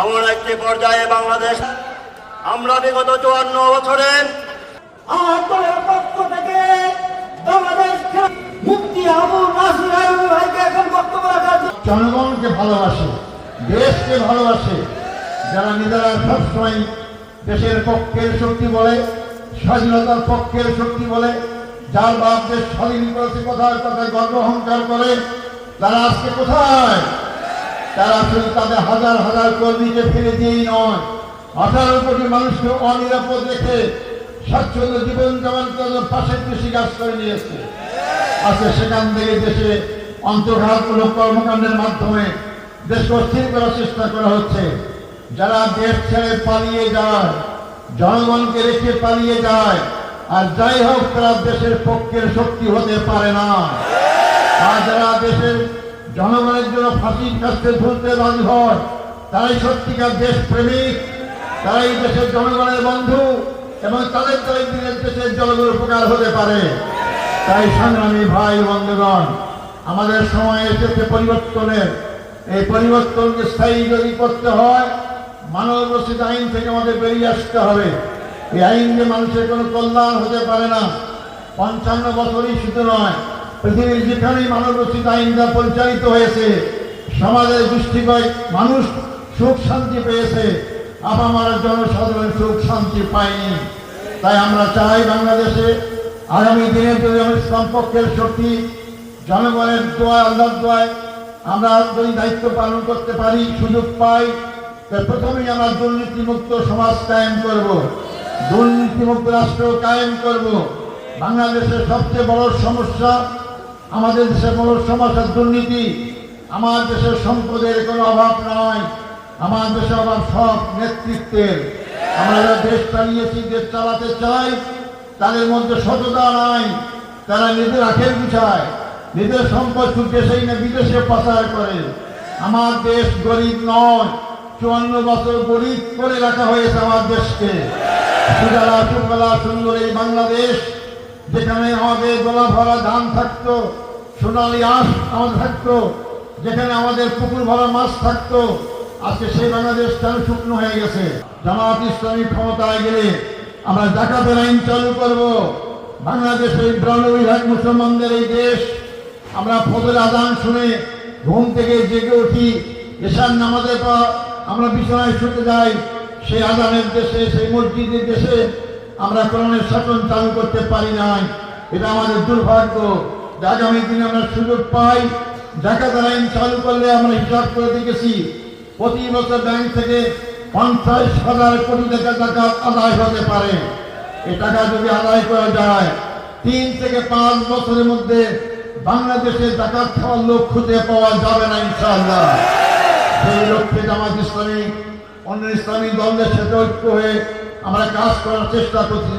এমন একটি পর্যায়ে বাংলাদেশ আমরা বিগত 54 বছরে আমার দলের পক্ষ থেকে বাংলাদেশ মুক্তি আবু নাসির আইয়ুবী ভাইকে এখন বক্তব্য রাখার জনগণকে ভালোবাসে, দেশকে ভালোবাসে, যারা নিজেরা সবসময় দেশের পক্ষের শক্তি বলে, স্বাধীনতার পক্ষের শক্তি বলে, যার বাপ দেশ স্বাধীন করেছে কথায় কথায় গর্ব অহংকার করে, তারা আজকে কোথায়? তারা শুধু তাদের হাজার হাজার কর্মীকে ফিরে দিয়েই নয়, 18 কোটি মানুষকে অনিরাপদ রেখে স্বাচ্ছন্দ্য জীবন যাপন করে পাশের কৃষি কাজ করে নিয়েছে। আজকে সেখান থেকে দেশে অন্তর্ঘাতমূলক কর্মকাণ্ডের মাধ্যমে দেশকে অস্থির করার চেষ্টা করা হচ্ছে। যারা দেশ ছেড়ে পালিয়ে যায়, জনগণকে রেখে পালিয়ে যায়, আর যাই হোক তারা দেশের পক্ষের শক্তি হতে পারে না। আর যারা দেশের জনগণের জন্য ফাঁসির কাছে ঝুলতে রাজি হয়, তারাই সত্যিকার দেশ প্রেমিক, তারাই দেশের জনগণের বন্ধু, এবং তাদের দ্বারাই দিনের দেশের জনগণের উপকার হতে পারে। তাই সংগ্রামী ভাই বন্ধুগণ, আমাদের সময় এসেছে পরিবর্তনের। এই পরিবর্তনকে স্থায়ী যদি করতে হয়, মানব রচিত আইন থেকে আমাদের বেরিয়ে আসতে হবে। এই আইন যে মানুষের কোনো কল্যাণ হতে পারে না। 55 বছরই শুধু নয়, পৃথিবীর যেখানেই মানব রচিত আইনটা পরিচালিত হয়েছে, সমাজের দৃষ্টিকোণে মানুষ সুখ শান্তি পেয়েছে, আপামার জনসাধারণ সুখ শান্তি পায়নি। তাই আমরা চাই বাংলাদেশে আগামী দিনে যদি আমরা ইসলাম পক্ষের শক্তি, জনগণের দোয়া, আল্লাহর দোয়ায় আমরা যদি দায়িত্ব পালন করতে পারি, সুযোগ পাই, তাই প্রথমেই আমরা দুর্নীতিমুক্ত সমাজ কায়েম করব, দুর্নীতিমুক্ত রাষ্ট্র কায়েম করব। বাংলাদেশের সবচেয়ে বড় সমস্যা, আমাদের দেশের বড় সমস্যা দুর্নীতি। আমার দেশের সম্পদের কোনো অভাব নয়, আমার দেশের অভাব সব নেতৃত্বের। আমরা যারা দেশ চালিয়েছি, দেশ চালাতে চাই, তাদের মধ্যে সততা নাই। তারা নিজের আখের গুছায়, নিজের সম্পদ দেশেই না বিদেশে পাচার করে। আমার দেশ গরিব নয়, 54 বছর গরিব করে রাখা হয়েছে আমার দেশকে। সুজলা সুফলা সুন্দর এই বাংলাদেশ, যেখানে আমাদের গোলা ভরা ধান থাকতো, সোনালি আঁশ আমাদের থাকতো, যেখানে আমাদের পুকুর ভরা মাছ থাকতো, আজকে সেই বাংলাদেশ কেন শুকনো হয়ে গেছে? জামাত ইসলামী ক্ষমতায় গেলে আমরা যাকাতের আইন চালু করব। বাংলাদেশের 92 মুসলমানদের এই দেশ, আমরা ফজর আযান শুনে ঘুম থেকে জেগে উঠি, এশার নামাজের পর আমরা বিছানায় শুতে যাই, সেই আযানের দেশে, সেই মসজিদের দেশে আমরা কোরআনের শাসন চালু করতে পারি নাই। এটা আমাদের দুর্ভাগ্য। আগামী দিনে আমরা সুযোগ পাই, যাকাতের আইন চালু করলে আমরা হিসাব করে দেখেছি, প্রতি বছর ব্যাংক থেকে 50,000 কোটি টাকা যাকাত আদায় হতে পারে। এই টাকা যদি আদায় করা যায়, 3 থেকে 5 বছরের মধ্যে বাংলাদেশে যাকাত খাওয়ার লোক খুঁজে পাওয়া যাবে না ইনশাআল্লাহ। সেই লক্ষ্যে জামাত ইসলামী, অন্য ইসলামী দলের সাথে ঐক্য হয়ে আমরা কাজ করার চেষ্টা করছি।